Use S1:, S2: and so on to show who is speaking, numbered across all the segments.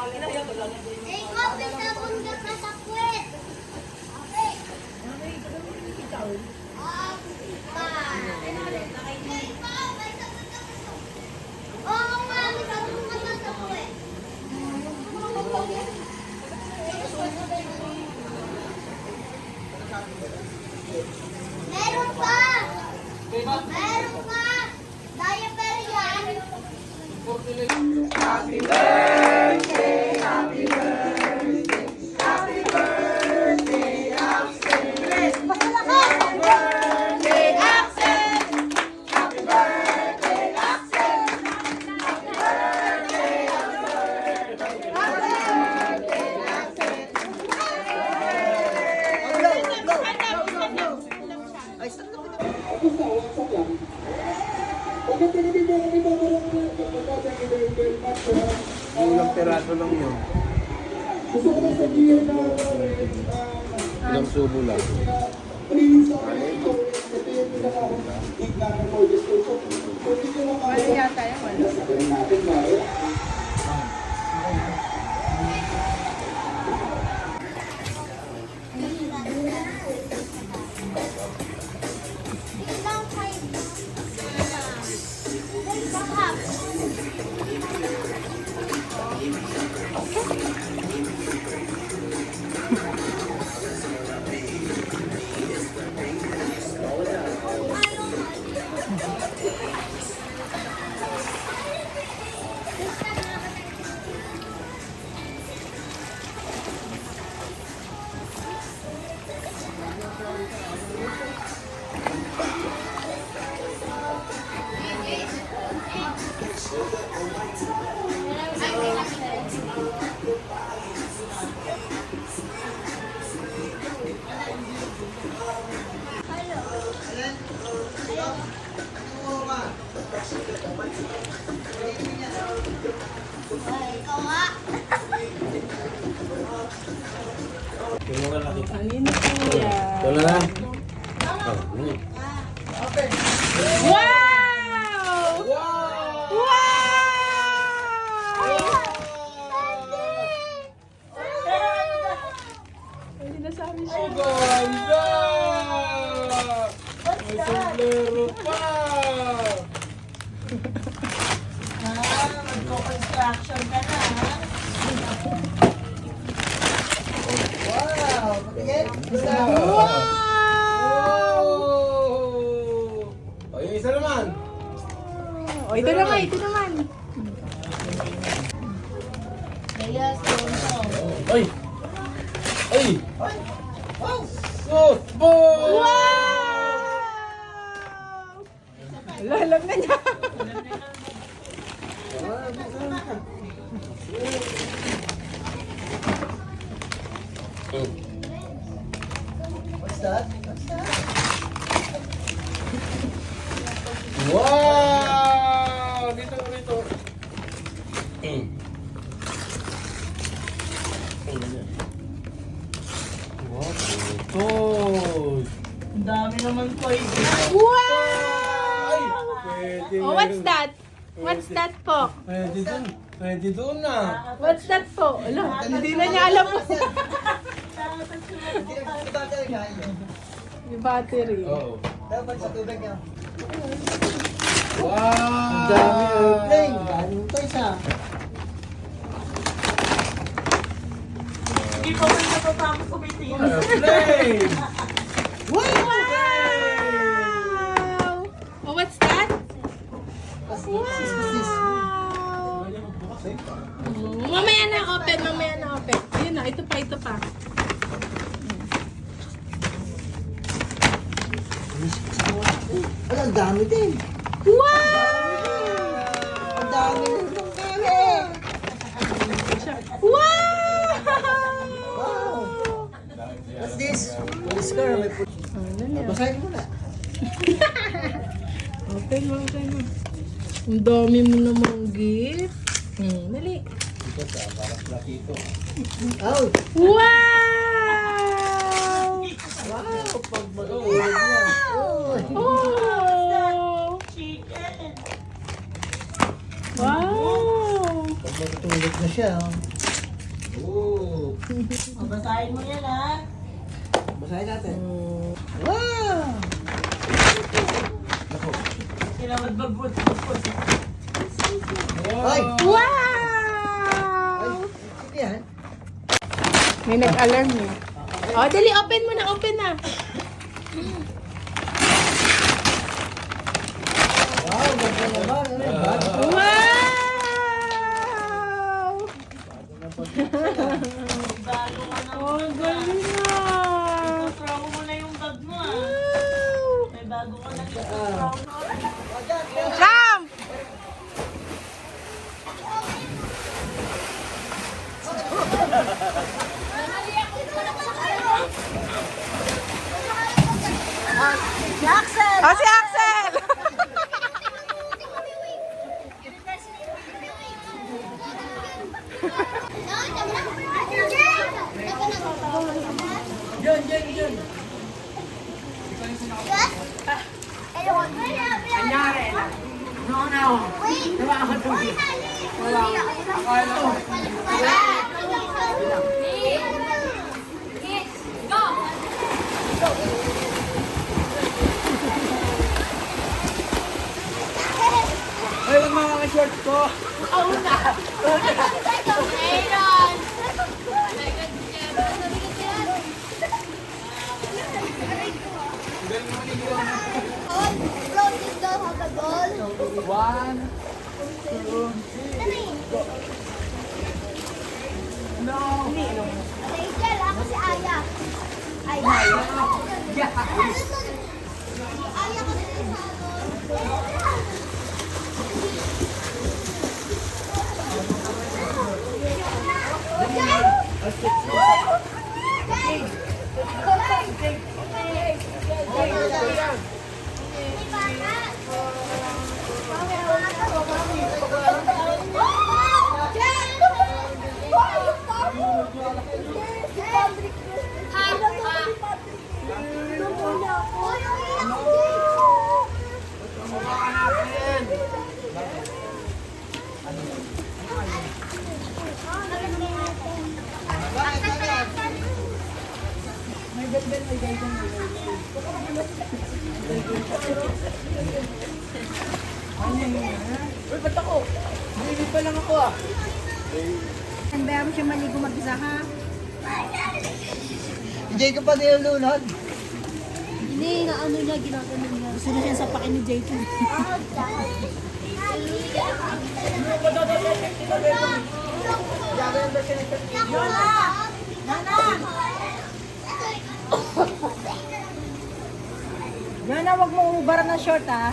S1: kapit na bunda ka sa kwet. Okay. Oo nga, may sabon ka na sa kwet. Meron pa! Meron pa! Diaper yan!
S2: Happy birthday, happy birthday, happy birthday, Axel. Happy birthday, Axel. Happy birthday, Axel. Happy birthday, happy birthday, Axel.
S3: Ilang peraso lang yun. Ilang subo lang.
S4: Mali yata yung wala.
S1: Ilang kayo? Bahap. Ikaw nga.
S4: Kanina po yan.
S3: Wala na.
S4: Wow! Hindi nasabi siya.
S3: Ganda! May sombrero pa!
S2: Magko-construction ka na, ha? Wow!
S4: Wow!
S3: O, yung isa naman.
S4: O, ito naman, ito naman.
S2: Kaya,
S3: Ay! Ay! Softball!
S4: Wow! Wala, alam na niya.
S2: What's that? What's that?
S3: Wow! Dito, dito. Wow, ito.
S2: Ang dami naman po ito.
S3: Ay! Pwede.
S4: Oh, what's that? What's that po?
S3: Pwede dun. Pwede dun na.
S4: What's that po? Ala, hindi na niya alam po. Yung battery.
S3: Oo.
S2: Dapat sa tubig niya.
S3: Wow!
S2: Ang dami airplane. Galing pa isa. Hindi pa rin natatapos kumitin.
S3: Airplane!
S4: Wow! Oh, what's that? Wow! Mamaya na open, mamaya na open. Ayun na, ito pa, ito pa.
S2: Ang dami din.
S4: Wow!
S2: Ang dami din ng kami.
S4: Wow!
S2: What's this? Police car. May
S4: Ano niya?
S2: basahin mo na.
S4: Open mo, open mo. Ang dami mo namang gift. Dali.
S2: Oh,
S4: Wow!
S2: wow. Pag matulog niya. Oh.
S4: Oh! Wow!
S2: Pag matulog na siya. Oh. Oh.
S5: Basahin mo yan, ha?
S2: Basahin natin.
S4: Mm.
S2: Wow! Ako.
S5: Kailangan magbut.
S2: Ay!
S3: Wow!
S2: Ay!
S4: Wow!
S2: Hindi yan.
S4: May nag-alarm eh. Oh, dali, open mo na, open na.
S2: Wow! Ganda naman. Ano yung bag?
S4: Wow!
S5: Bago ka na.
S4: Oh, ang galing ah.
S5: Throw mo na yung bag mo, ha?
S4: Wow!
S5: May bago ka na dito. Throw mo.
S4: Jump!
S1: Jackson!
S4: Oh, si Axel!
S2: Yun.
S1: Anyari lang. Wait!
S2: Ay, wag mga short ko.
S1: Aaron! Floating doll have a goal.
S2: One.
S1: Rachel, ako si Aya. Aya. Aya ko si
S2: Uy, ba't ako? Hindi pa lang ako ah.
S6: Bayaan mo siya maligo mag-isa, ha?
S2: Hindi ko pa nilunod.
S6: Hindi, na ano niya, ginagano niya. Gusto na siya sapakin ni J2. Yana, wag mo umubaran ng short, ha?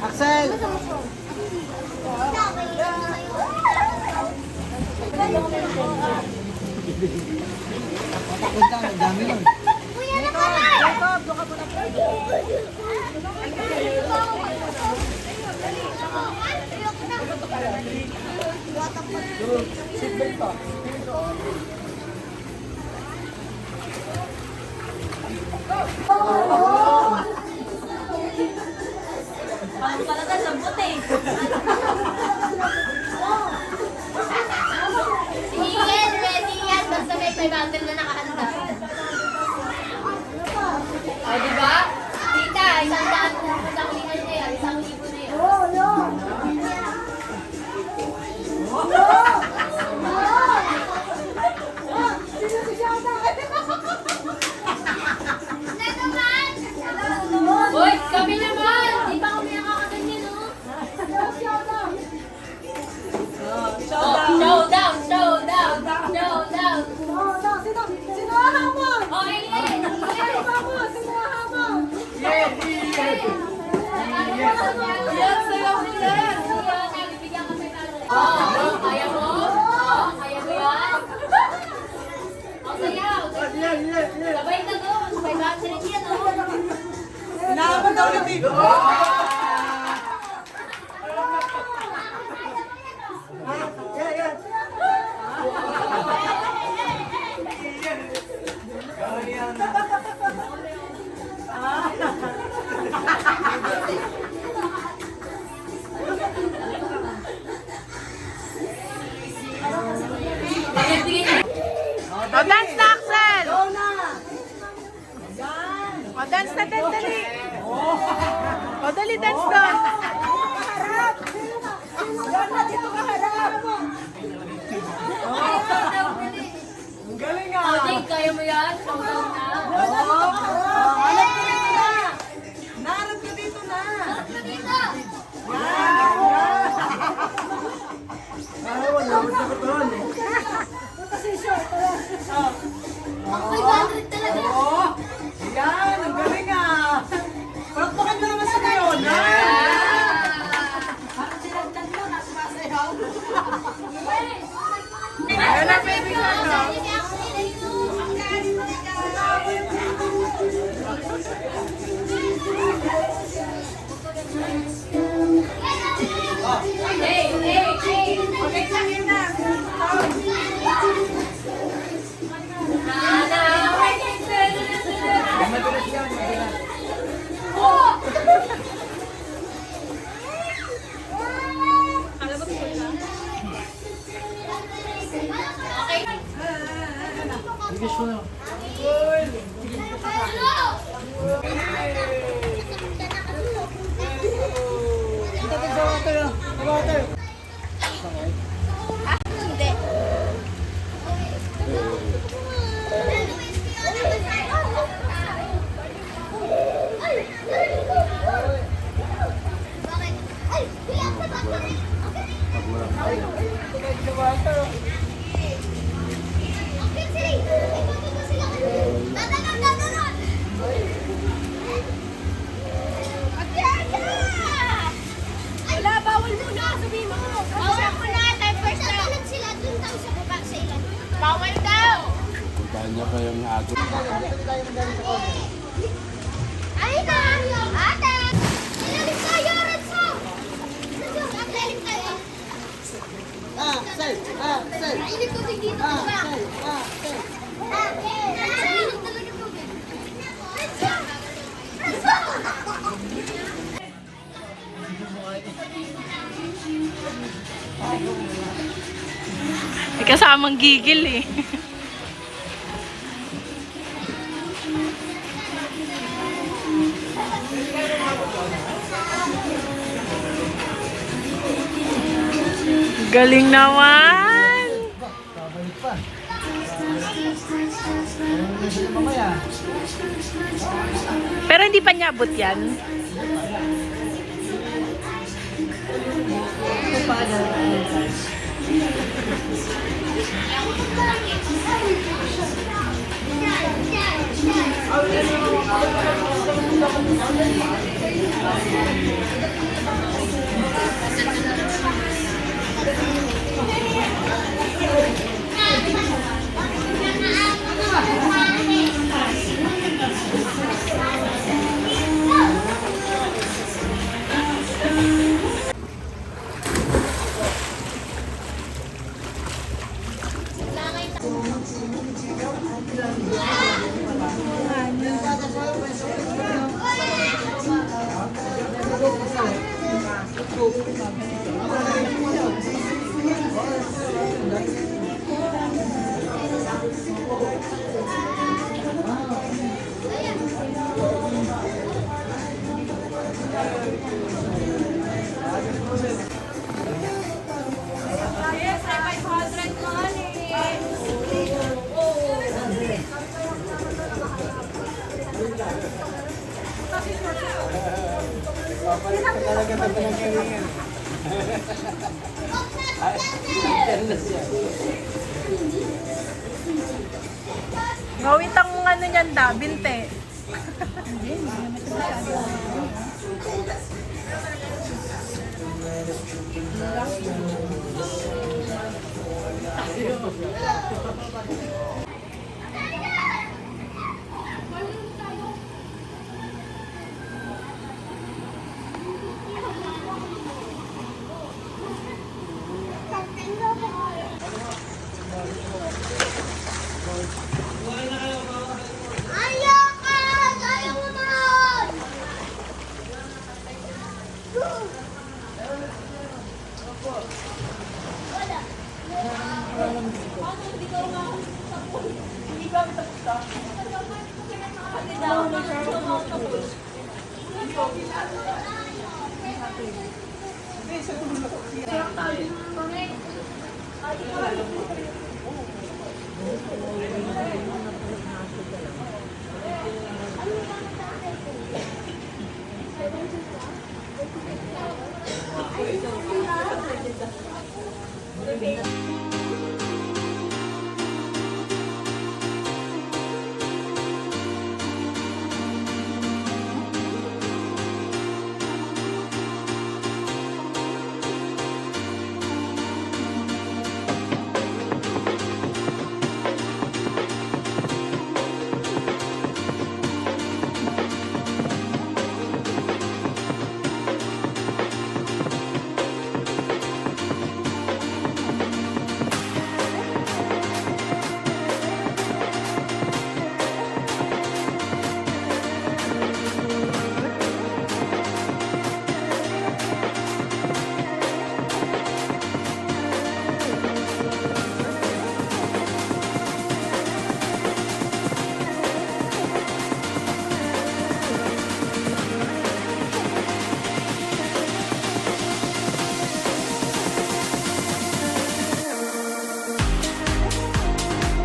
S2: Axel! Punta, ang dami nun.
S1: Kuya na ka na!
S6: Jacob, doon ka muna po.
S2: Seatbelt pa.
S5: Parang talaga sabot, eh.
S1: Sige, ready yan. Basta may 500 na nakahanda. O, diba? Tita, 100 na yan. 1,000 na yan. Na naman! Uy, kami naman! Di ba kami nakakaganyan, no? Showdown! Showdown! Showdown!
S6: Sino hahabol?
S1: Okay, Len!
S6: Sino hahabol? Sino hahabol?
S1: Yan, sayaw mo yan! Bibigyan ka sa kanya. Kaya mo? Kaya mo yan? Sayaw! Sabay na doon! 500 yan, oh!
S6: Hinahabol daw
S3: Quality!
S4: O, dance na, Axel! O, dance na, dance, dali! O, dali, dance doon!
S1: O, Jake, kaya mo yan? Countdown na.
S2: Narap ka dito na!
S1: Harap ka dito. Ang 500 talaga.
S2: Yan! Ang galing ah! Palakpakan mo naman sa ngayon!
S4: Ayun na, baby ko, no?
S1: Hey, hey, hey.
S6: Wala, bawal muna. Sabihin mo. Bawal muna. Time first na. Tatalan sila dun daw sa baba sa ilan. Bawal daw.
S7: Puntahan niya kayong agos.
S6: Ay na! Ate! Ilalim tayo, Renzo! Ilalim tayo. Mainit tubig dito, diba? Mainit talaga tubig. Renzo! Renzo!
S4: May kasamang gigil eh. Galing naman!
S2: Babalik pa. Mamaya.
S4: Pero hindi pa niya abot yan. Gawin tang ano niyan da, binte.
S6: Ay,